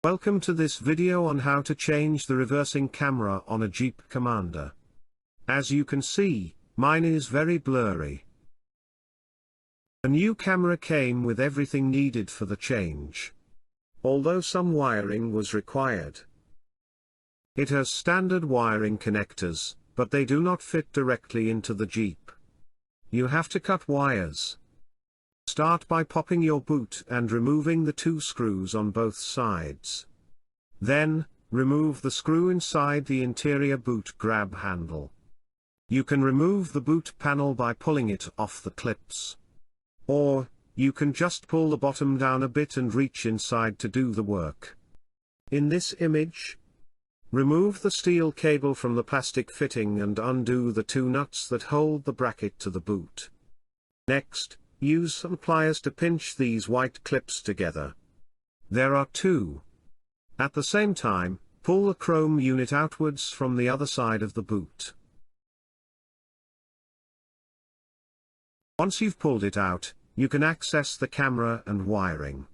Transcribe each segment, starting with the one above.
Welcome to this video on how to change the reversing camera on a Jeep Commander. As you can see, mine is very blurry. The new camera came with everything needed for the change, although some wiring was required. It has standard wiring connectors, but they do not fit directly into the Jeep. You have to cut wires. Start by popping your boot and removing the two screws on both sides. Then, remove the screw inside the interior boot grab handle. You can remove the boot panel by pulling it off the clips. Or, you can just pull the bottom down a bit and reach inside to do the work. In this image, remove the steel cable from the plastic fitting and undo the two nuts that hold the bracket to the boot. Next, use some pliers to pinch these white clips together. There are two. At the same time, pull the chrome unit outwards from the other side of the boot. Once you've pulled it out, you can access the camera and wiring.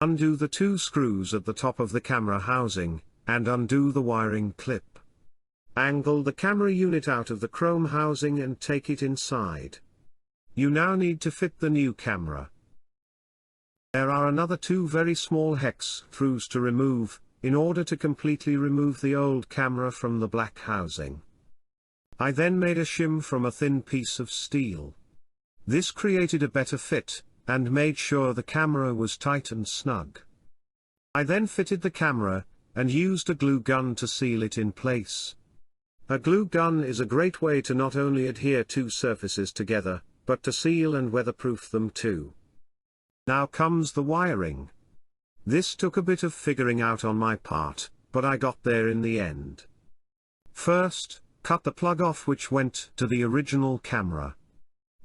Undo the two screws at the top of the camera housing, and undo the wiring clip. Angle the camera unit out of the chrome housing and take it inside. You now need to fit the new camera. There are another two very small hex screws to remove, in order to completely remove the old camera from the black housing. I then made a shim from a thin piece of steel. This created a better fit, and made sure the camera was tight and snug. I then fitted the camera, and used a glue gun to seal it in place. A glue gun is a great way to not only adhere two surfaces together, but to seal and weatherproof them too. Now comes the wiring. This took a bit of figuring out on my part, but I got there in the end. First, cut the plug off which went to the original camera.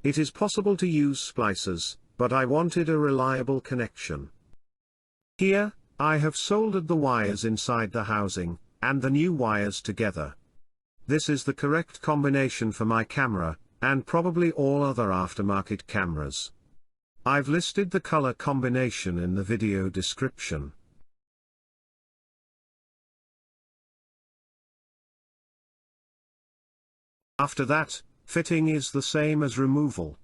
It is possible to use splicers, but I wanted a reliable connection. Here, I have soldered the wires inside the housing, and the new wires together. This is the correct combination for my camera, and probably all other aftermarket cameras. I've listed the color combination in the video description. After that, fitting is the same as removal.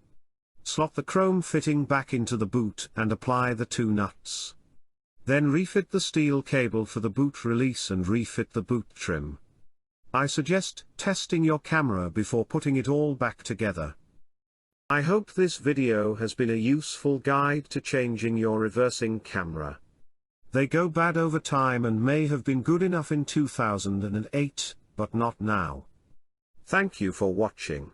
Slot the chrome fitting back into the boot and apply the two nuts. Then refit the steel cable for the boot release and refit the boot trim. I suggest testing your camera before putting it all back together. I hope this video has been a useful guide to changing your reversing camera. They go bad over time and may have been good enough in 2008, but not now. Thank you for watching.